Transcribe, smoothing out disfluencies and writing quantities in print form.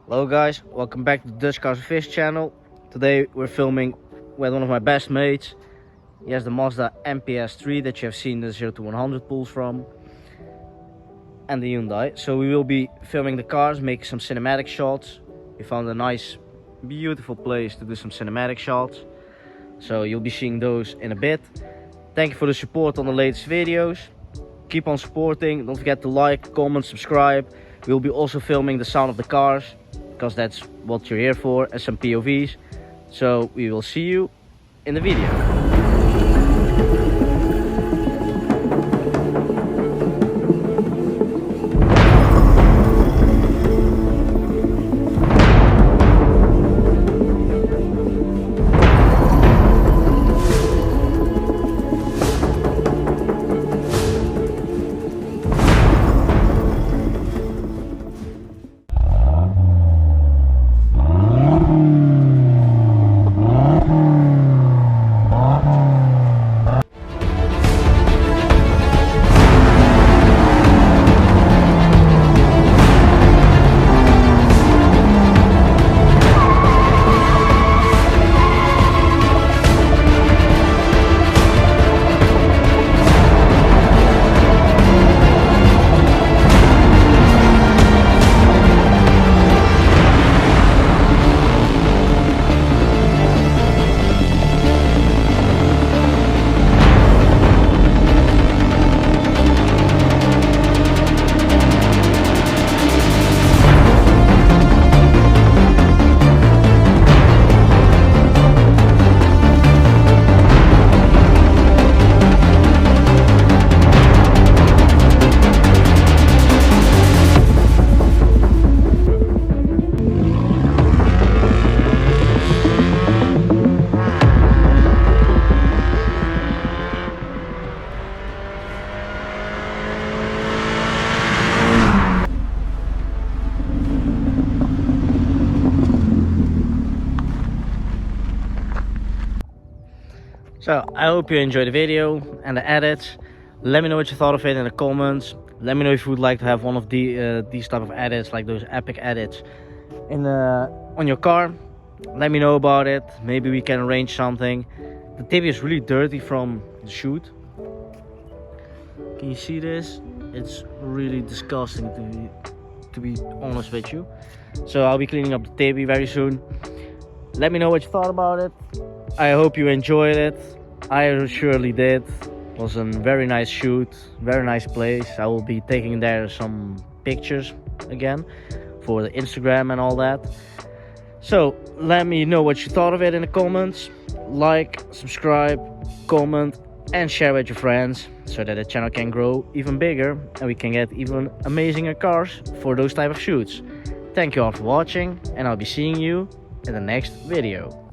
Hello guys, welcome back to the Dutchcarsofficial channel. Today we're filming with one of my best mates. He has the Mazda MPS3 that you have seen the 0 to 100 pulls from, and the Hyundai. So we will be filming the cars, making some cinematic shots. We found a nice, beautiful place to do some cinematic shots. So you'll be seeing those in a bit. Thank you for the support on the latest videos. Keep on supporting. Don't forget to like, comment, subscribe. We'll be also filming the sound of the cars, because that's what you're here for, and some POVs. So we will see you in the video. So I hope you enjoyed the video and the edits. Let me know what you thought of it in the comments. Let me know if you would like to have one of these type of edits, like those epic edits, on your car. Let me know about it. Maybe we can arrange something. The tibby is really dirty from the shoot. Can you see this? It's really disgusting to be honest with you. So I'll be cleaning up the tibby very soon. Let me know what you thought about it. I hope you enjoyed it. I surely did. It was a very nice shoot, very nice place. I will be taking there some pictures again for the Instagram and all that. So let me know what you thought of it in the comments. Like, subscribe, comment and share with your friends, so that the channel can grow even bigger and we can get even amazinger cars for those type of shoots. Thank you all for watching, and I'll be seeing you in the next video.